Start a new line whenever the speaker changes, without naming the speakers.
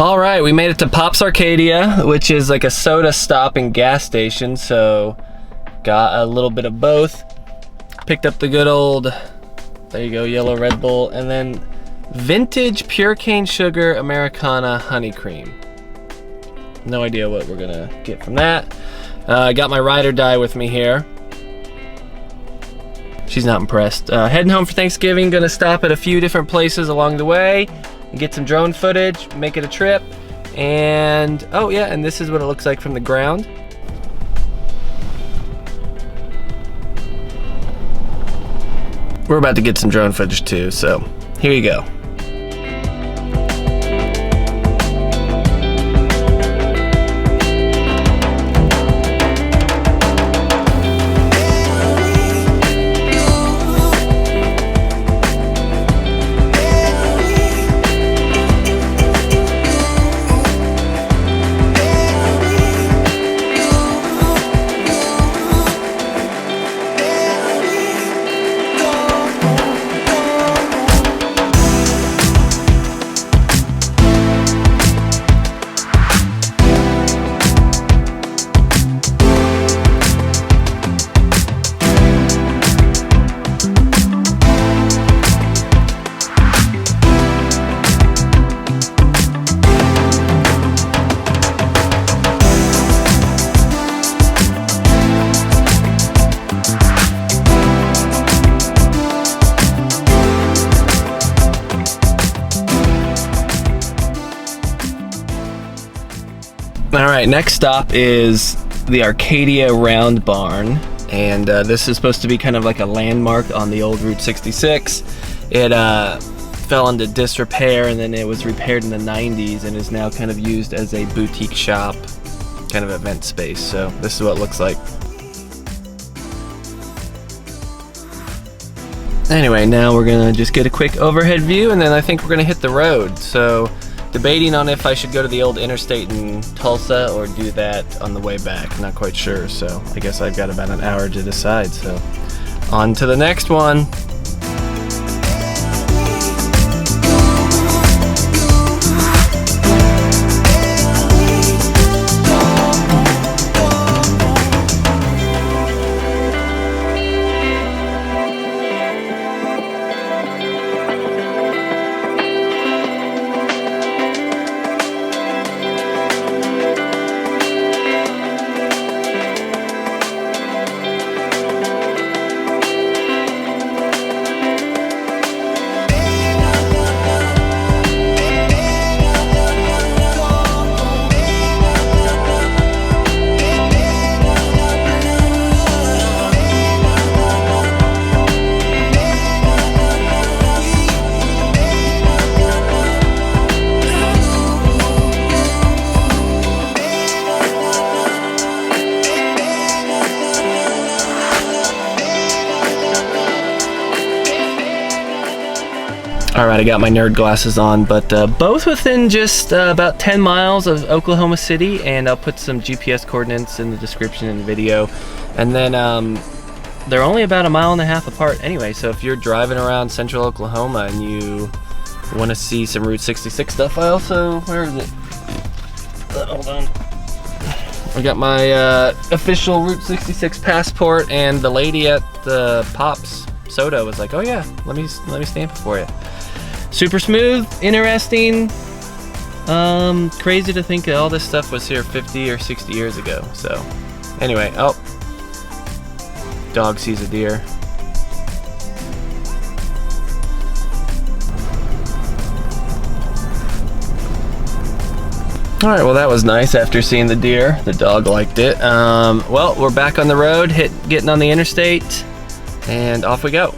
All right, we made it to Pops Arcadia, which is like a soda stop and gas station, so got a little bit of both. Picked up the good old, there you go, yellow Red Bull, and then vintage pure cane sugar Americana honey cream. No idea what we're gonna get from that. I got my ride or die with me here. She's not impressed. Heading home for Thanksgiving, gonna stop at a few different places along the way, get some drone footage, make it a trip, and oh yeah, and this is what it looks like from the ground. We're about to get some drone footage too, so here you go. All right, next stop is the Arcadia Round Barn, and this is supposed to be kind of like a landmark on the old Route 66. It fell into disrepair, and then it was repaired in the 90s and is now kind of used as a boutique shop, kind of event space. So this is what it looks like. Anyway, now we're gonna just get a quick overhead view, and then I think we're gonna hit the road. So debating on if I should go to the old interstate in Tulsa or do that on the way back. Not quite sure, so I guess I've got about an hour to decide. So on to the next one. All right, I got my nerd glasses on, but both within just about 10 miles of Oklahoma City, and I'll put some GPS coordinates in the description in the video. And then they're only about 1.5 miles apart anyway, so if you're driving around central Oklahoma and you want to see some Route 66 stuff, I also, where is it? Hold on. I got my official Route 66 passport, and the lady at the Pops Soda was like, oh yeah, let me stamp it for you. Super smooth, interesting, crazy to think that all this stuff was here 50 or 60 years ago. So anyway, oh, dog sees a deer. All right, well that was nice. After seeing the deer, the dog liked it. Well, we're back on the road, getting on the interstate, and off we go.